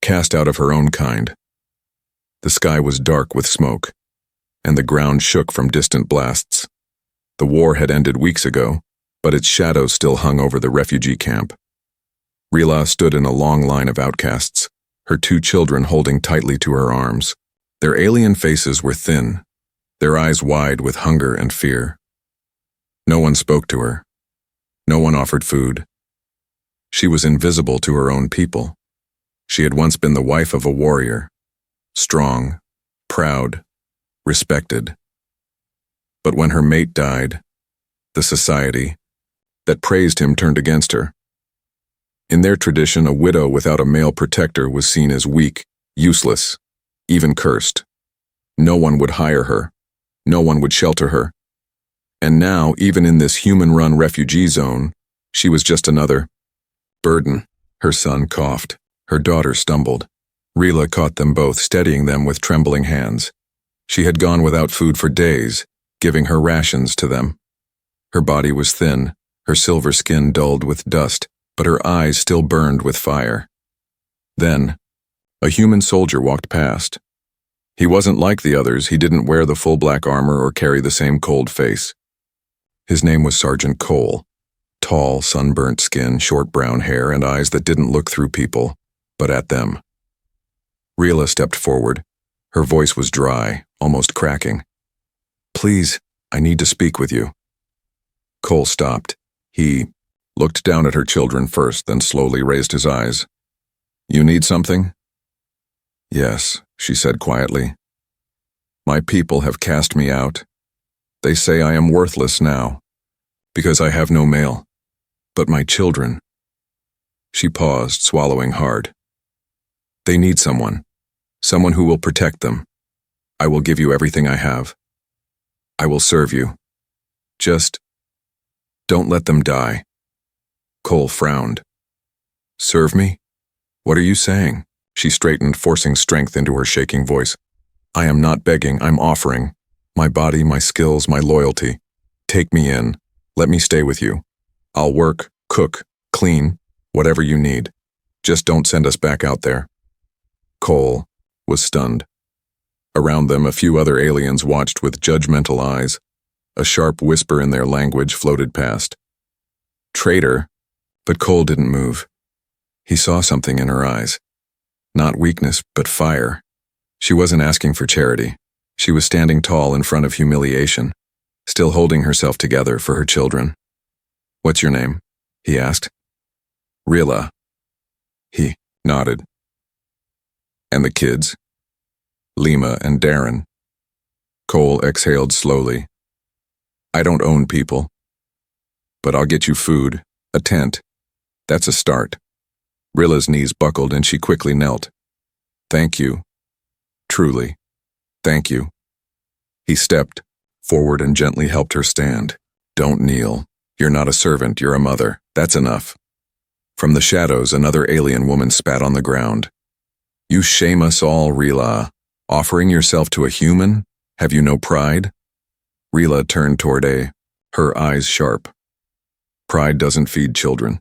cast out of her own kind. The sky was dark with smoke, and the ground shook from distant blasts. The war had ended weeks ago, but its shadow still hung over the refugee camp. Rila stood in a long line of outcasts, her 2 children holding tightly to her arms. Their alien faces were thin, their eyes wide with hunger and fear. No one spoke to her. No one offered food. She was invisible to her own people. She had once been the wife of a warrior, strong, proud, respected. But when her mate died, the society that praised him turned against her. In their tradition, a widow without a male protector was seen as weak, useless, even cursed. No one would hire her. No one would shelter her. And now, even in this human-run refugee zone, she was just another burden. Her son coughed. Her daughter stumbled. Rila caught them both, steadying them with trembling hands. She had gone without food for days, giving her rations to them. Her body was thin, her silver skin dulled with dust, but her eyes still burned with fire. Then, a human soldier walked past. He wasn't like the others. He didn't wear the full black armor or carry the same cold face. His name was Sergeant Cole. Tall, sunburnt skin, short brown hair, and eyes that didn't look through people, but at them. Rila stepped forward. Her voice was dry, almost cracking. "Please, I need to speak with you." Cole stopped. He looked down at her children first, then slowly raised his eyes. "You need something?" "Yes," she said quietly. "My people have cast me out. They say I am worthless now, because I have no male. But my children..." She paused, swallowing hard. "They need someone who will protect them. I will give you everything I have. I will serve you. Just don't let them die." Cole frowned. "Serve me? What are you saying?" She straightened, forcing strength into her shaking voice. "I am not begging, I'm offering. My body, my skills, my loyalty. Take me in. Let me stay with you. I'll work, cook, clean, whatever you need. Just don't send us back out there." Cole was stunned. Around them, a few other aliens watched with judgmental eyes. A sharp whisper in their language floated past. "Traitor." But Cole didn't move. He saw something in her eyes. Not weakness, but fire. She wasn't asking for charity. She was standing tall in front of humiliation, still holding herself together for her children. "What's your name?" he asked. "Rila." He nodded. "And the kids?" "Lima and Darren." Cole exhaled slowly. "I don't own people. But I'll get you food, a tent. That's a start." Rilla's knees buckled and she quickly knelt. "Thank you. Truly, thank you." He stepped forward and gently helped her stand. "Don't kneel. You're not a servant, you're a mother. That's enough." From the shadows, another alien woman spat on the ground. "You shame us all, Rila. Offering yourself to a human? Have you no pride?" Rila turned toward her eyes sharp. "Pride doesn't feed children."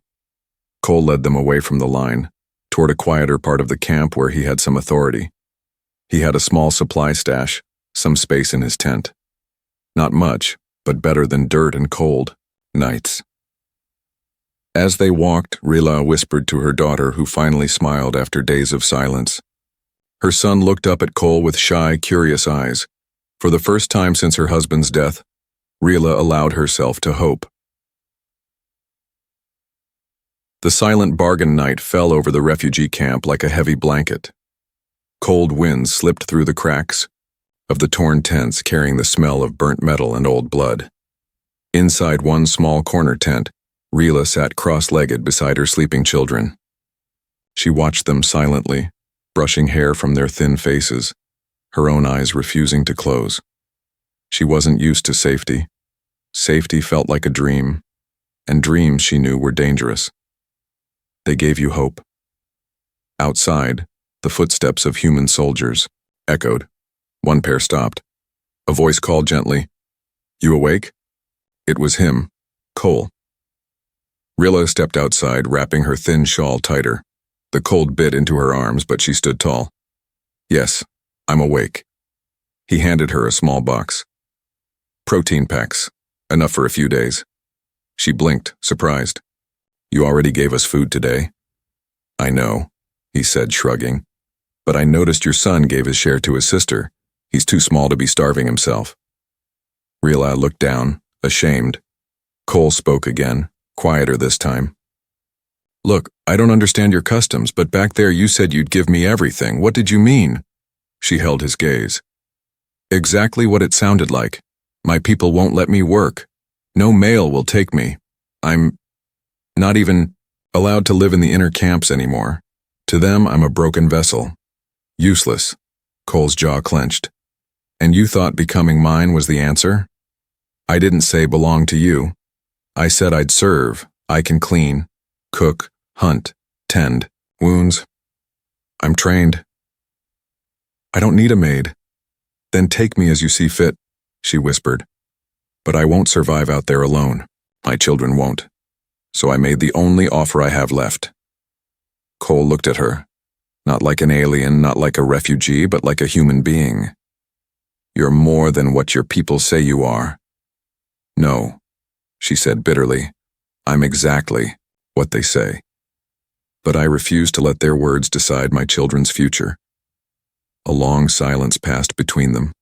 Cole led them away from the line, toward a quieter part of the camp where he had some authority. He had a small supply stash, some space in his tent. Not much, but better than dirt and cold nights. As they walked, Rila whispered to her daughter, who finally smiled after days of silence. Her son looked up at Cole with shy, curious eyes. For the first time since her husband's death, Rila allowed herself to hope. The silent bargain night fell over the refugee camp like a heavy blanket. Cold winds slipped through the cracks of the torn tents, carrying the smell of burnt metal and old blood. Inside one small corner tent, Rila sat cross-legged beside her sleeping children. She watched them silently, brushing hair from their thin faces, her own eyes refusing to close. She wasn't used to safety. Safety felt like a dream, and dreams, she knew, were dangerous. They gave you hope. Outside, the footsteps of human soldiers echoed. One pair stopped. A voice called gently, "You awake?" It was him, Cole. Rila stepped outside, wrapping her thin shawl tighter. The cold bit into her arms, but she stood tall. Yes, I'm awake. He handed her a small box. Protein packs, enough for a few days. She blinked, surprised. You already gave us food today. I know, he said, shrugging. But I noticed your son gave his share to his sister. He's too small to be starving himself. Rila looked down, ashamed. Cole spoke again, quieter this time. Look, I don't understand your customs, but back there you said you'd give me everything. What did you mean? She held his gaze. Exactly what it sounded like. My people won't let me work. No male will take me. I'm not even allowed to live in the inner camps anymore. To them, I'm a broken vessel. Useless. Cole's jaw clenched. And you thought becoming mine was the answer? I didn't say belong to you. I said I'd serve. I can clean, cook, hunt, tend, wounds. I'm trained. I don't need a maid. Then take me as you see fit, she whispered. But I won't survive out there alone. My children won't. So I made the only offer I have left. Cole looked at her. Not like an alien, not like a refugee, but like a human being. You're more than what your people say you are. No, she said bitterly. I'm exactly what they say. But I refuse to let their words decide my children's future. A long silence passed between them.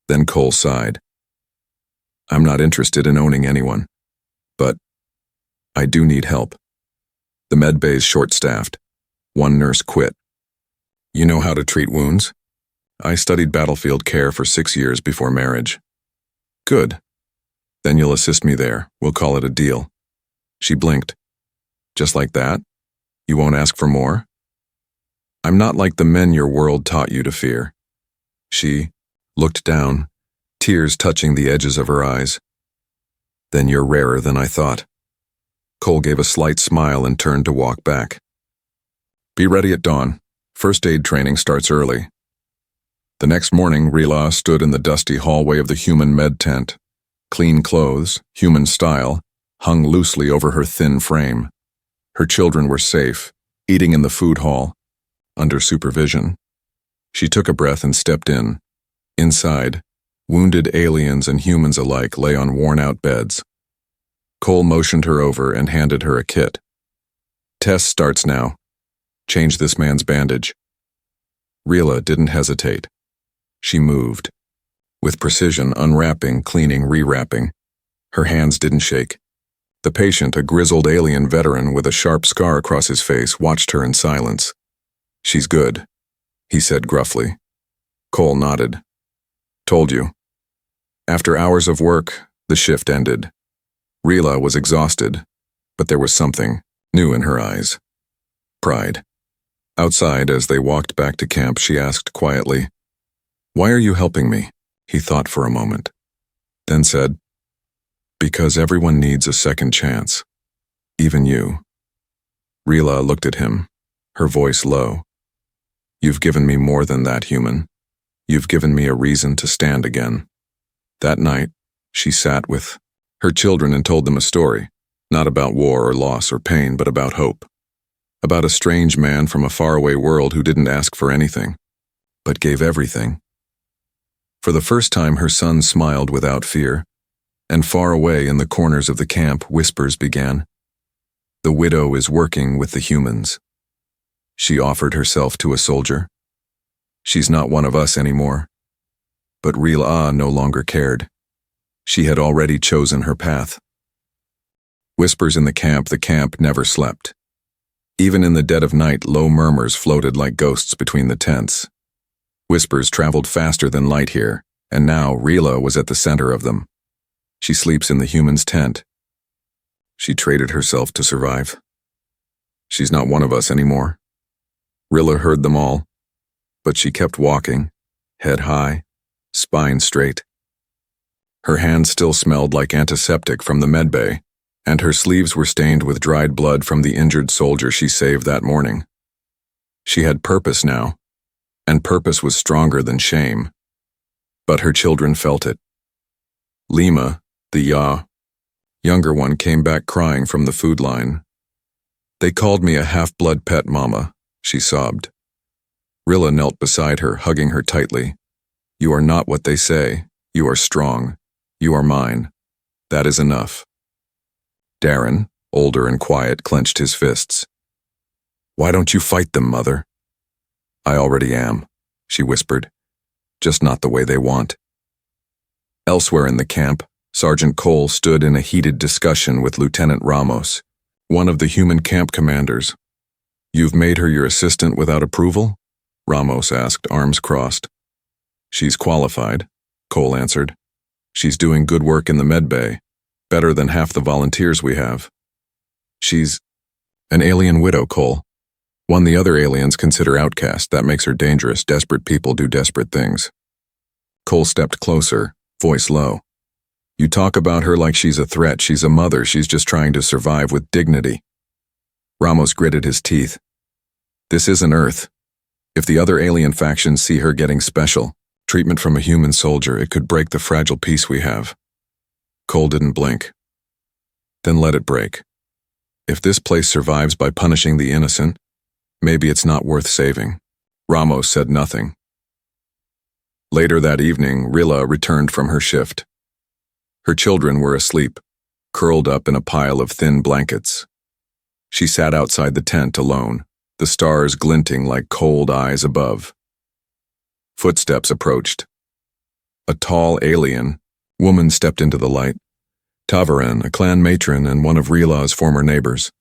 Then Cole sighed. I'm not interested in owning anyone. But I do need help. The med bay's short-staffed. One nurse quit. You know how to treat wounds? I studied battlefield care for 6 years before marriage. Good. Then you'll assist me there. We'll call it a deal. She blinked. Just like that? You won't ask for more? I'm not like the men your world taught you to fear. She looked down, tears touching the edges of her eyes. Then you're rarer than I thought. Cole gave a slight smile and turned to walk back. Be ready at dawn. First aid training starts early. The next morning, Rila stood in the dusty hallway of the human med tent. Clean clothes, human style, hung loosely over her thin frame. Her children were safe, eating in the food hall, under supervision. She took a breath and stepped in. Inside, wounded aliens and humans alike lay on worn-out beds. Cole motioned her over and handed her a kit. Test starts now. Change this man's bandage. Rila didn't hesitate. She moved. With precision, unwrapping, cleaning, rewrapping. Her hands didn't shake. The patient, a grizzled alien veteran with a sharp scar across his face, watched her in silence. She's good, he said gruffly. Cole nodded. Told you. After hours of work, the shift ended. Rila was exhausted, but there was something new in her eyes. Pride. Outside, as they walked back to camp, she asked quietly, Why are you helping me? He thought for a moment, then said, Because everyone needs a second chance. Even you. Rila looked at him, her voice low. You've given me more than that, human. You've given me a reason to stand again. That night, she sat with her children and told them a story, not about war or loss or pain, but about hope. About a strange man from a faraway world who didn't ask for anything, but gave everything. For the first time, her son smiled without fear, and far away in the corners of the camp, whispers began. The widow is working with the humans. She offered herself to a soldier. She's not one of us anymore. But Rila no longer cared. She had already chosen her path. Whispers in the camp never slept. Even in the dead of night, low murmurs floated like ghosts between the tents. Whispers traveled faster than light here, and now Rila was at the center of them. She sleeps in the human's tent. She traded herself to survive. She's not one of us anymore. Rila heard them all, but she kept walking, head high, spine straight. Her hands still smelled like antiseptic from the medbay, and her sleeves were stained with dried blood from the injured soldier she saved that morning. She had purpose now, and purpose was stronger than shame. But her children felt it. Lima, the younger one, came back crying from the food line. They called me a half-blood pet, Mama, she sobbed. Rilla knelt beside her, hugging her tightly. You are not what they say. You are strong. You are mine. That is enough. Darren, older and quiet, clenched his fists. Why don't you fight them, Mother? I already am, she whispered. Just not the way they want. Elsewhere in the camp, Sergeant Cole stood in a heated discussion with Lieutenant Ramos, one of the human camp commanders. You've made her your assistant without approval? Ramos asked, arms crossed. She's qualified, Cole answered. She's doing good work in the med bay, better than half the volunteers we have. She's an alien widow, Cole. One the other aliens consider outcast. That makes her dangerous. Desperate people do desperate things. Cole stepped closer, voice low. You talk about her like she's a threat. She's a mother. She's just trying to survive with dignity. Ramos gritted his teeth. This isn't Earth. If the other alien factions see her getting special treatment from a human soldier, it could break the fragile peace we have. Cole didn't blink. Then let it break. If this place survives by punishing the innocent, maybe it's not worth saving. Ramos said nothing. Later that evening, Rilla returned from her shift. Her children were asleep, curled up in a pile of thin blankets. She sat outside the tent alone, the stars glinting like cold eyes above. Footsteps approached. A tall alien woman stepped into the light. Tavaran, a clan matron and one of Rila's former neighbors.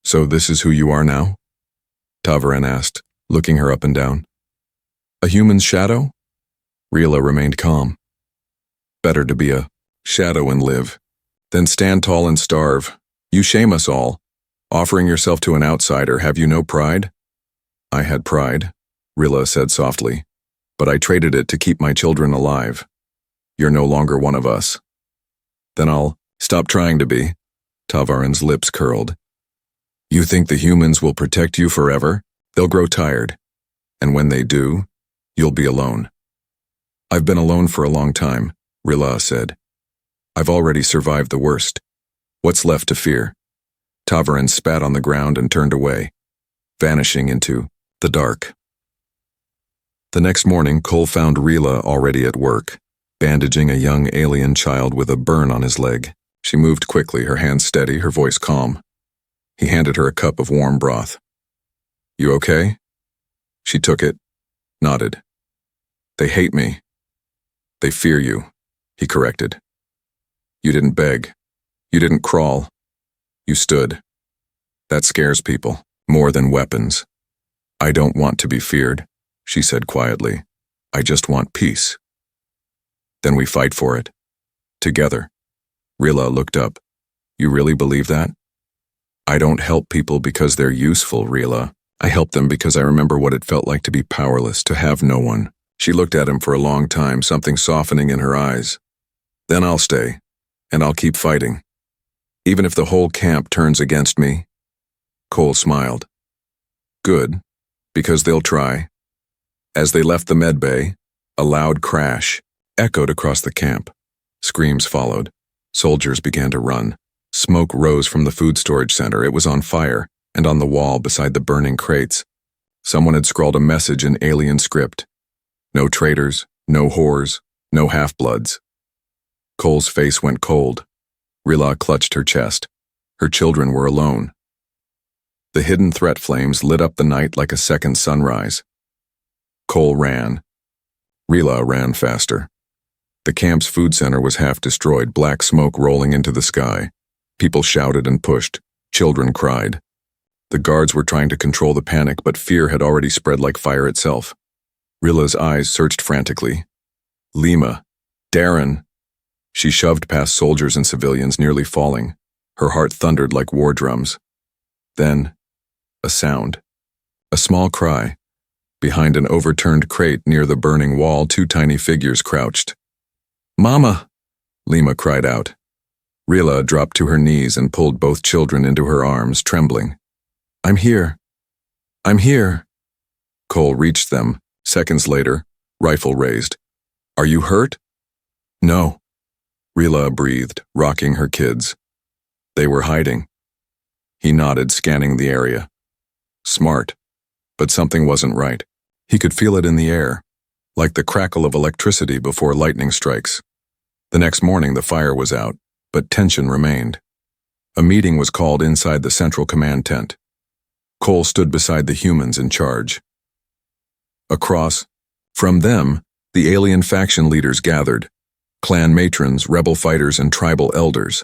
So this is who you are now? Tavaran asked, looking her up and down. A human's shadow? Rila remained calm. Better to be a shadow and live, than stand tall and starve. You shame us all. Offering yourself to an outsider, have you no pride? I had pride, Rilla said softly, but I traded it to keep my children alive. You're no longer one of us. Then I'll stop trying to be. Tavaran's lips curled. You think the humans will protect you forever? They'll grow tired. And when they do, you'll be alone. I've been alone for a long time, Rilla said. I've already survived the worst. What's left to fear? Tavaran spat on the ground and turned away, vanishing into the dark. The next morning, Cole found Rilla already at work, bandaging a young alien child with a burn on his leg. She moved quickly, her hands steady, her voice calm. He handed her a cup of warm broth. You okay? She took it, nodded. They hate me. They fear you, he corrected. You didn't beg. You didn't crawl. You stood. That scares people, more than weapons. I don't want to be feared, she said quietly. I just want peace. Then we fight for it. Together. Rilla looked up. You really believe that? I don't help people because they're useful, Rilla. I help them because I remember what it felt like to be powerless, to have no one. She looked at him for a long time, something softening in her eyes. Then I'll stay, and I'll keep fighting. Even if the whole camp turns against me. Cole smiled. Good, because they'll try. As they left the med bay, a loud crash echoed across the camp. Screams followed. Soldiers began to run. Smoke rose from the food storage center. It was on fire, and on the wall beside the burning crates, someone had scrawled a message in alien script. No traitors, no whores, no half-bloods. Cole's face went cold. Rilla clutched her chest. Her children were alone. The hidden threat flames lit up the night like a second sunrise. Cole ran. Rilla ran faster. The camp's food center was half destroyed, black smoke rolling into the sky. People shouted and pushed. Children cried. The guards were trying to control the panic, but fear had already spread like fire itself. Rilla's eyes searched frantically. Lima. Darren. She shoved past soldiers and civilians, nearly falling. Her heart thundered like war drums. Then, a sound. A small cry. Behind an overturned crate near the burning wall, two tiny figures crouched. Mama! Lima cried out. Rilla dropped to her knees and pulled both children into her arms, trembling. I'm here. I'm here. Cole reached them. Seconds later, rifle raised. Are you hurt? No. Rilla breathed, rocking her kids. They were hiding. He nodded, scanning the area. Smart, but something wasn't right. He could feel it in the air, like the crackle of electricity before lightning strikes. The next morning the fire was out, but tension remained. A meeting was called inside the central command tent. Cole stood beside the humans in charge. Across from them, the alien faction leaders gathered, clan matrons, rebel fighters, and tribal elders.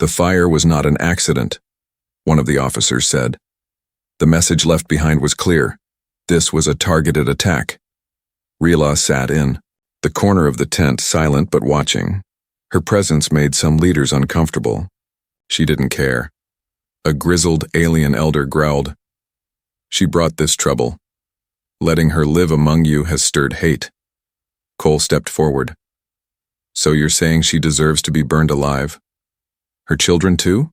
The fire was not an accident, one of the officers said. The message left behind was clear. This was a targeted attack. Rila sat in the corner of the tent, silent but watching. Her presence made some leaders uncomfortable. She didn't care. A grizzled alien elder growled, "She brought this trouble. Letting her live among you has stirred hate." Cole stepped forward. "So you're saying she deserves to be burned alive? Her children too?"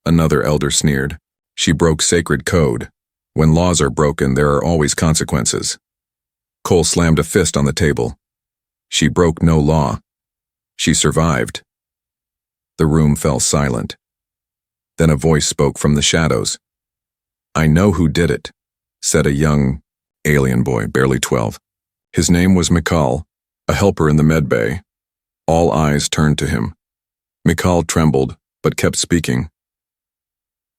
Another elder sneered. "She broke sacred code. When laws are broken, there are always consequences." Cole slammed a fist on the table. "She broke no law. She survived." The room fell silent. Then a voice spoke from the shadows. "I know who did it," said a young alien boy, barely 12. His name was Mikal, a helper in the med bay. All eyes turned to him. Mikal trembled, but kept speaking.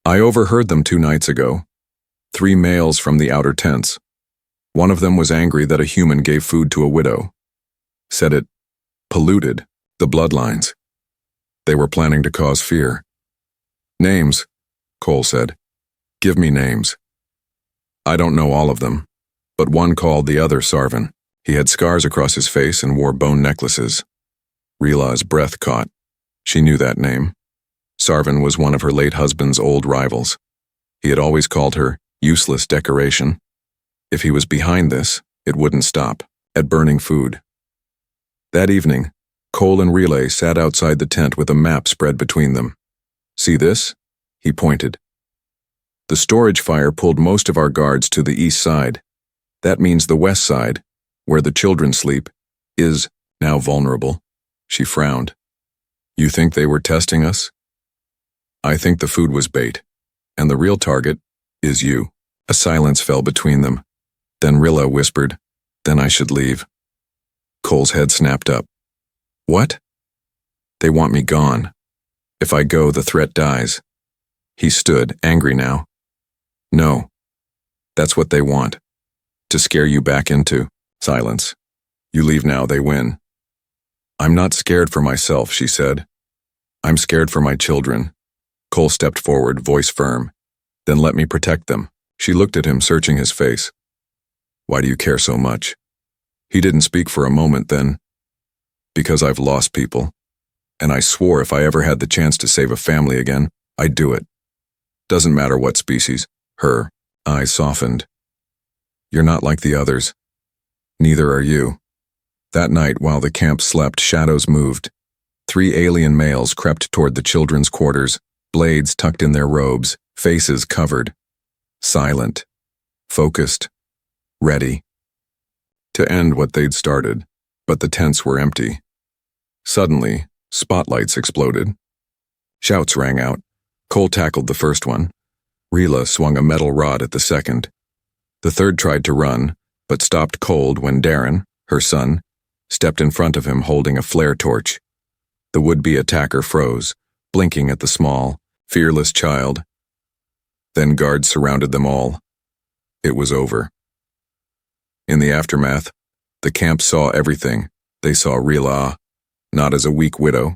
"I overheard them 2 nights ago. 3 males from the outer tents. One of them was angry that a human gave food to a widow. Said it polluted the bloodlines. They were planning to cause fear." "Names," Cole said. "Give me names." "I don't know all of them, but one called the other Sarvan. He had scars across his face and wore bone necklaces." Rila's breath caught. She knew that name. Sarvan was one of her late husband's old rivals. He had always called her useless decoration. If he was behind this, it wouldn't stop at burning food. That evening, Cole and Relay sat outside the tent with a map spread between them. "See this?" He pointed. "The storage fire pulled most of our guards to the east side. That means the west side, where the children sleep, is now vulnerable." She frowned. "You think they were testing us?" "I think the food was bait, and the real target is you." A silence fell between them. Then Rilla whispered, "Then I should leave." Cole's head snapped up. "What?" "They want me gone. If I go, the threat dies." He stood, angry now. "No. That's what they want. To scare you back into silence. You leave now, they win." "I'm not scared for myself," she said. "I'm scared for my children." Cole stepped forward, voice firm. "Then let me protect them." She looked at him, searching his face. "Why do you care so much?" He didn't speak for a moment, then, "Because I've lost people. And I swore if I ever had the chance to save a family again, I'd do it. Doesn't matter what species." Her eyes softened. "You're not like the others. Neither are you." That night, while the camp slept, shadows moved. 3 alien males crept toward the children's quarters, blades tucked in their robes, faces covered. Silent, focused, ready to end what they'd started, but the tents were empty. Suddenly, spotlights exploded. Shouts rang out. Cole tackled the first one. Rila swung a metal rod at the second. The third tried to run, but stopped cold when Darren, her son, stepped in front of him holding a flare torch. The would-be attacker froze, blinking at the small, fearless child. Then guards surrounded them all. It was over. In the aftermath, the camp saw everything. They saw Rila, not as a weak widow,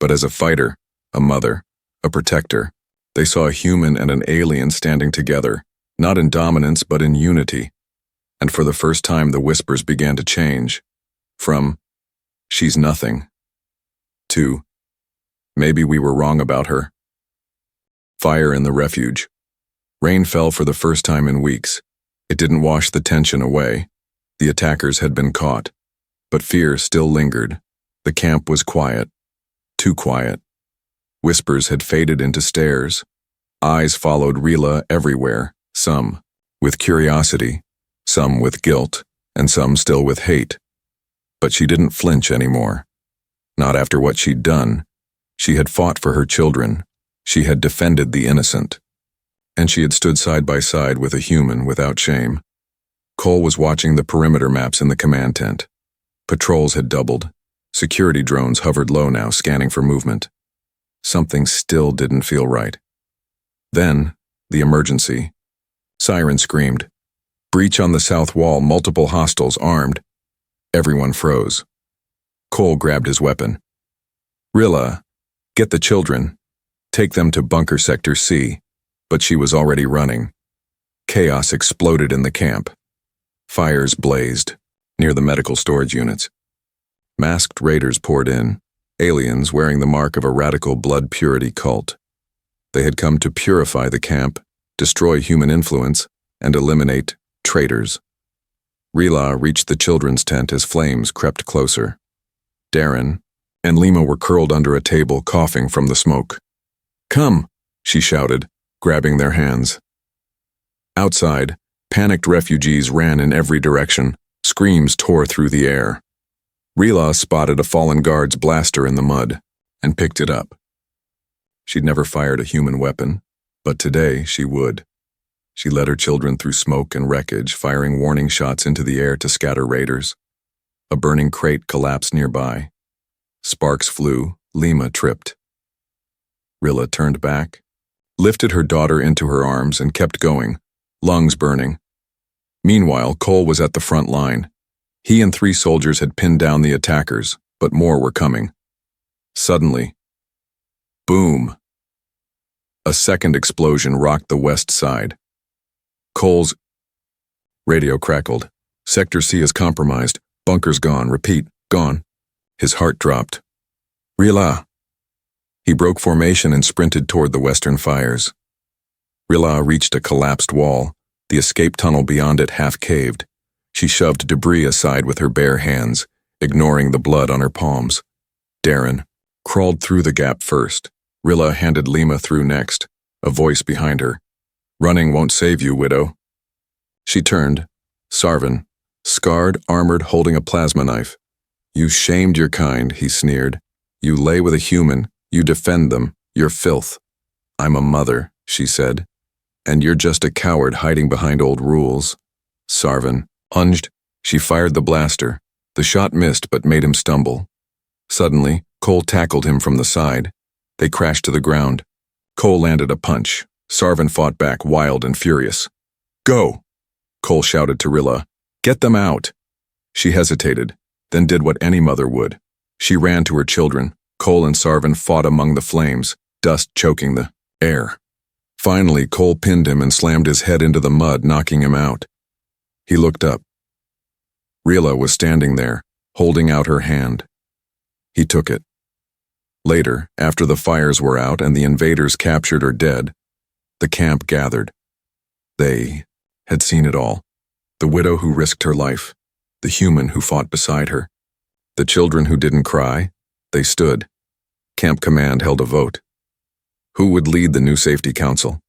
but as a fighter, a mother, a protector. They saw a human and an alien standing together, not in dominance but in unity. And for the first time the whispers began to change. From, "She's nothing," to, "Maybe we were wrong about her." Fire in the refuge. Rain fell for the first time in weeks. It didn't wash the tension away. The attackers had been caught. But fear still lingered. The camp was quiet. Too quiet. Whispers had faded into stares. Eyes followed Rila everywhere, some with curiosity, some with guilt, and some still with hate. But she didn't flinch anymore. Not after what she'd done. She had fought for her children. She had defended the innocent, and she had stood side by side with a human without shame. Cole was watching the perimeter maps in the command tent. Patrols had doubled. Security drones hovered low now, scanning for movement. Something still didn't feel right. Then, the emergency. Siren screamed. Breach on the south wall, multiple hostiles armed. Everyone froze. Cole grabbed his weapon. Rilla, get the children. Take them to bunker sector C. But she was already running. Chaos exploded in the camp. Fires blazed near the medical storage units. Masked raiders poured in, aliens wearing the mark of a radical blood purity cult. They had come to purify the camp, destroy human influence, and eliminate traitors. Rila reached the children's tent as flames crept closer. Darren and Lima were curled under a table, coughing from the smoke. "Come," she shouted, grabbing their hands. Outside, panicked refugees ran in every direction. Screams tore through the air. Rila spotted a fallen guard's blaster in the mud and picked it up. She'd never fired a human weapon, but today she would. She led her children through smoke and wreckage, firing warning shots into the air to scatter raiders. A burning crate collapsed nearby. Sparks flew. Lima tripped. Rilla turned back, lifted her daughter into her arms, and kept going, lungs burning. Meanwhile, Cole was at the front line. He and 3 soldiers had pinned down the attackers, but more were coming. Suddenly, boom! A second explosion rocked the west side. Cole's radio crackled. Sector C is compromised. Bunker's gone. Repeat, gone. His heart dropped. Rila! He broke formation and sprinted toward the western fires. Rila reached a collapsed wall. The escape tunnel beyond it half caved. She shoved debris aside with her bare hands, ignoring the blood on her palms. Darren crawled through the gap first. Rilla handed Lima through next, a voice behind her. "Running won't save you, widow." She turned. Sarvin, scarred, armored, holding a plasma knife. "You shamed your kind," he sneered. "You lay with a human. You defend them. You're filth." "I'm a mother," she said. "And you're just a coward hiding behind old rules." Sarvin lunged. She fired the blaster. The shot missed but made him stumble. Suddenly, Cole tackled him from the side. They crashed to the ground. Cole landed a punch. Sarvin fought back, wild and furious. "Go!" Cole shouted to Rilla. "Get them out!" She hesitated, then did what any mother would. She ran to her children. Cole and Sarvin fought among the flames, dust choking the air. Finally, Cole pinned him and slammed his head into the mud, knocking him out. He looked up. Rilla was standing there, holding out her hand. He took it. Later, after the fires were out and the invaders captured or dead, the camp gathered. They had seen it all. The widow who risked her life, the human who fought beside her, the children who didn't cry. They stood. Camp command held a vote. Who would lead the new safety council?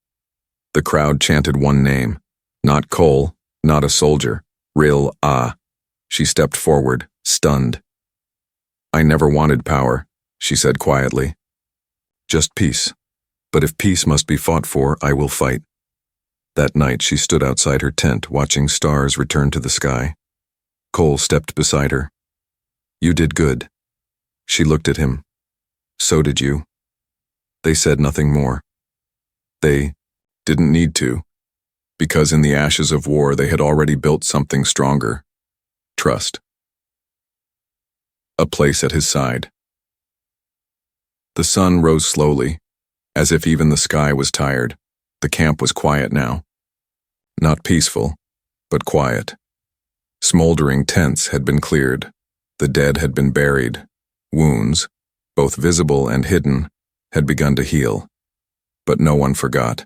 The crowd chanted one name. Not Cole, not a soldier. Rilla. She stepped forward, stunned. "I never wanted power," she said quietly. "Just peace. But if peace must be fought for, I will fight." That night she stood outside her tent, watching stars return to the sky. Cole stepped beside her. "You did good." She looked at him. "So did you." They said nothing more. They didn't need to, because in the ashes of war they had already built something stronger. Trust. A place at his side. The sun rose slowly, as if even the sky was tired. The camp was quiet now. Not peaceful, but quiet. Smoldering tents had been cleared. The dead had been buried. Wounds, both visible and hidden, had begun to heal. But no one forgot.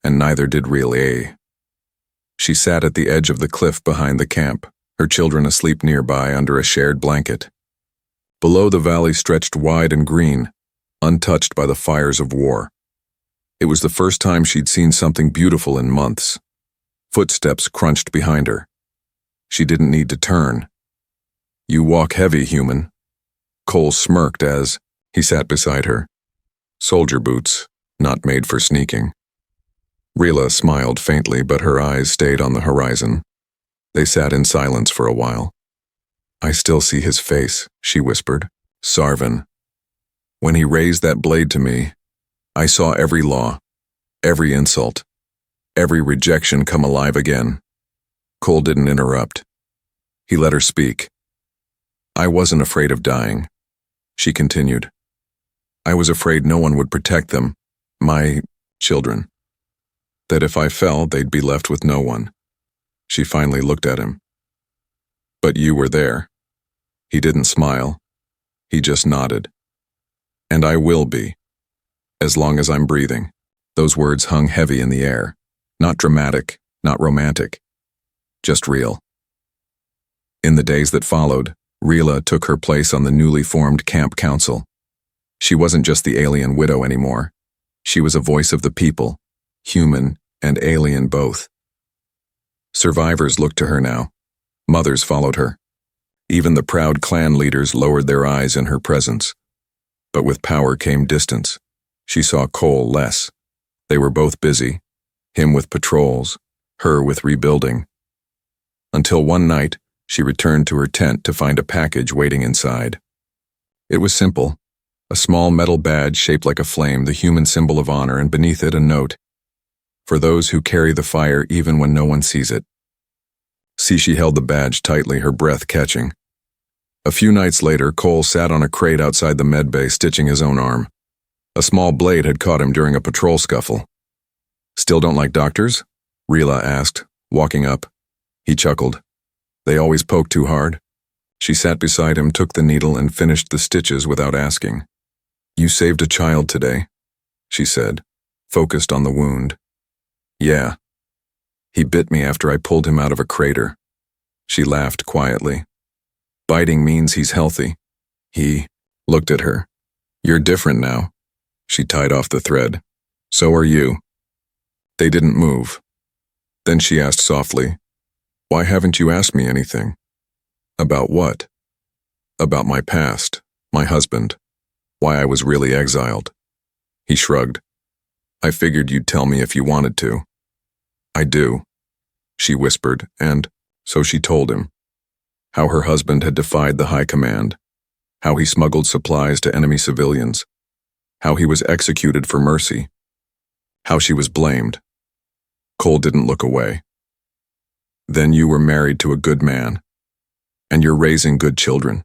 And neither did Rilla. She sat at the edge of the cliff behind the camp, her children asleep nearby under a shared blanket. Below, the valley stretched wide and green, untouched by the fires of war. It was the first time she'd seen something beautiful in months. Footsteps crunched behind her. She didn't need to turn. "You walk heavy, human." Cole smirked as he sat beside her. "Soldier boots," not made for sneaking. Rila smiled faintly, but her eyes stayed on the horizon. They sat in silence for a while. I still see his face, she whispered. Sarvan. When he raised that blade to me, I saw every law, every insult, every rejection come alive again. Cole didn't interrupt. He let her speak. I wasn't afraid of dying, she continued. I was afraid no one would protect them, my children. That if I fell, they'd be left with no one. She finally looked at him. But you were there. He didn't smile. He just nodded. And I will be. As long as I'm breathing. Those words hung heavy in the air. Not dramatic, not romantic. Just real. In the days that followed, Rila took her place on the newly formed camp council. She wasn't just the alien widow anymore. She was a voice of the people, human and alien both. Survivors looked to her now. Mothers followed her. Even the proud clan leaders lowered their eyes in her presence. But with power came distance. She saw Cole less. They were both busy, him with patrols, her with rebuilding. Until one night, she returned to her tent to find a package waiting inside. It was simple. A small metal badge shaped like a flame, the human symbol of honor, and beneath it a note. For those who carry the fire even when no one sees it. She held the badge tightly, her breath catching. A few nights later, Cole sat on a crate outside the med bay, stitching his own arm. A small blade had caught him during a patrol scuffle. Still don't like doctors? Rila asked, walking up. He chuckled. They always poke too hard. She sat beside him, took the needle, and finished the stitches without asking. You saved a child today, she said, focused on the wound. Yeah. He bit me after I pulled him out of a crater. She laughed quietly. Biting means he's healthy. He looked at her. You're different now. She tied off the thread. So are you. They didn't move. Then she asked softly, Why haven't you asked me anything? About what? About my past, my husband, why I was really exiled. He shrugged. I figured you'd tell me if you wanted to. I do, she whispered, and so she told him. How her husband had defied the high command, how he smuggled supplies to enemy civilians, how he was executed for mercy, how she was blamed. Cole didn't look away. Then you were married to a good man, and you're raising good children.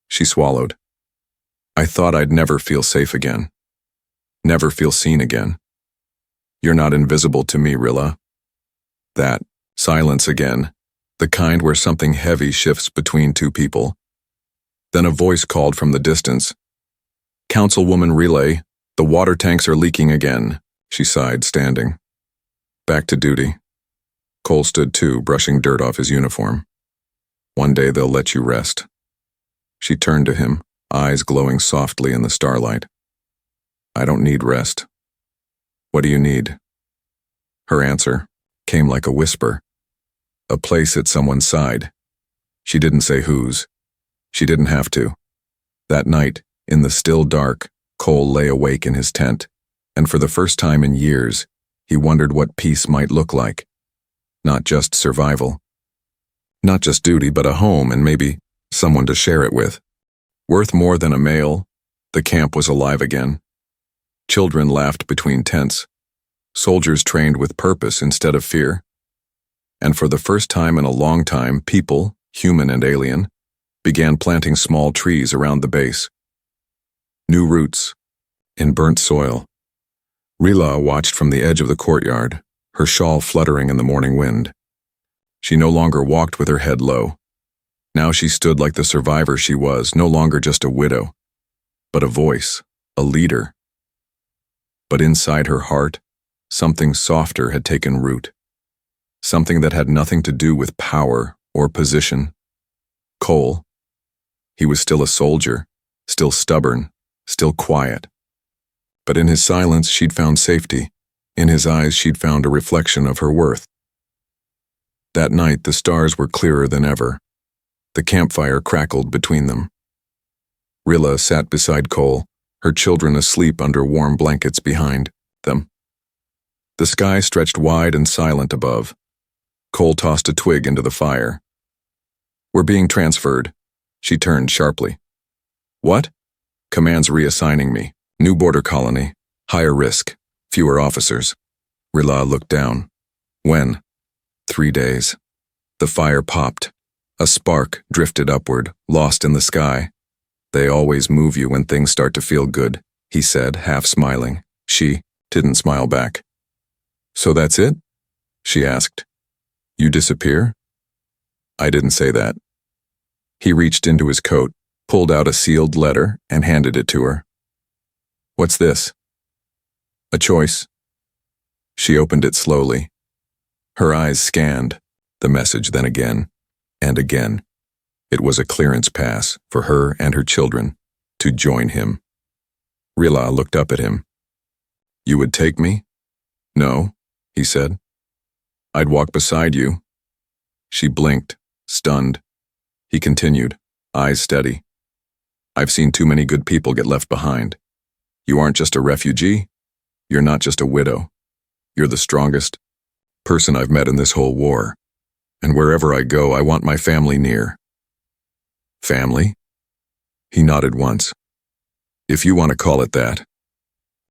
She swallowed. I thought I'd never feel safe again. Never feel seen again. You're not invisible to me, Rila. That silence again, the kind where something heavy shifts between two people. Then a voice called from the distance. Councilwoman Relay, the water tanks are leaking again, she sighed, standing. Back to duty. Cole stood too, brushing dirt off his uniform. One day they'll let you rest. She turned to him, eyes glowing softly in the starlight. I don't need rest. What do you need? Her answer came like a whisper. A place at someone's side. She didn't say whose. She didn't have to. That night, in the still dark, Cole lay awake in his tent, and for the first time in years, he wondered what peace might look like. Not just survival. Not just duty, but a home and maybe someone to share it with. Worth more than a mail, the camp was alive again. Children laughed between tents. Soldiers trained with purpose instead of fear. And for the first time in a long time, people, human and alien, began planting small trees around the base. New roots, in burnt soil. Rila watched from the edge of the courtyard, her shawl fluttering in the morning wind. She no longer walked with her head low. Now she stood like the survivor she was, no longer just a widow, but a voice, a leader. But inside her heart, something softer had taken root. Something that had nothing to do with power or position. Cole. He was still a soldier, still stubborn, still quiet. But in his silence she'd found safety. In his eyes she'd found a reflection of her worth. That night the stars were clearer than ever. The campfire crackled between them. Rila sat beside Cole, her children asleep under warm blankets behind. them. The sky stretched wide and silent above. Cole tossed a twig into the fire. "We're being transferred." She turned sharply. "What?" "Command's reassigning me. New border colony. Higher risk. Fewer officers." Rila looked down. "When?" 3 days. The fire popped. A spark drifted upward, lost in the sky. "They always move you when things start to feel good," he said, half smiling. She didn't smile back. "So that's it?" she asked. "You disappear?" "I didn't say that." He reached into his coat, pulled out a sealed letter, and handed it to her. "What's this?" "A choice." She opened it slowly. Her eyes scanned the message, then again, and again. It was a clearance pass for her and her children to join him. Rila looked up at him. "You would take me?" "No," he said. "I'd walk beside you." She blinked, stunned. He continued, eyes steady. "I've seen too many good people get left behind. You aren't just a refugee. You're not just a widow. You're the strongest person I've met in this whole war. And wherever I go, I want my family near." "Family?" He nodded once. "If you want to call it that."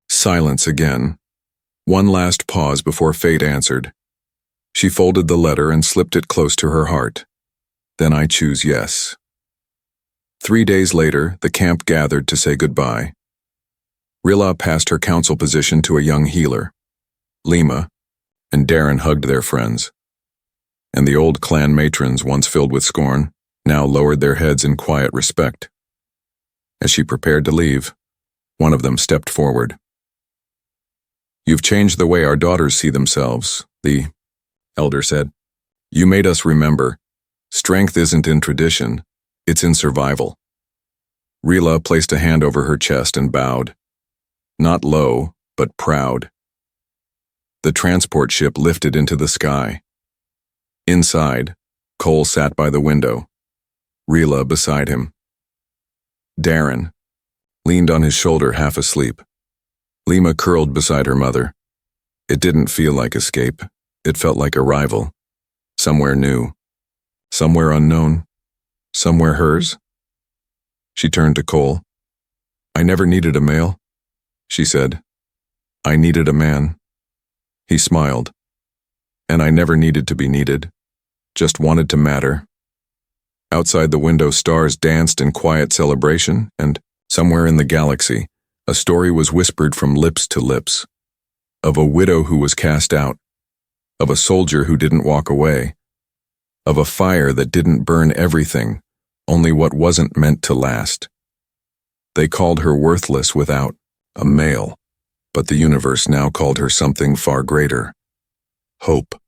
Silence again. One last pause before fate answered. She folded the letter and slipped it close to her heart. "Then I choose yes." 3 days later, the camp gathered to say goodbye. Rila passed her council position to a young healer. Lima and Darren hugged their friends. And the old clan matrons, once filled with scorn, now lowered their heads in quiet respect. As she prepared to leave, one of them stepped forward. "You've changed the way our daughters see themselves," the elder said. "You made us remember. Strength isn't in tradition, it's in survival." Rila placed a hand over her chest and bowed. Not low, but proud. The transport ship lifted into the sky. Inside, Cole sat by the window, Rila beside him. Darren leaned on his shoulder, half asleep. Lima curled beside her mother. It didn't feel like escape. It felt like arrival. Somewhere new. Somewhere unknown. Somewhere hers. She turned to Cole. "I never needed a male," she said. "I needed a man." He smiled. "And I never needed to be needed. Just wanted to matter." Outside the window, stars danced in quiet celebration, and somewhere in the galaxy, a story was whispered from lips to lips. Of a widow who was cast out. Of a soldier who didn't walk away. Of a fire that didn't burn everything, only what wasn't meant to last. They called her worthless without a male, but the universe now called her something far greater. Hope.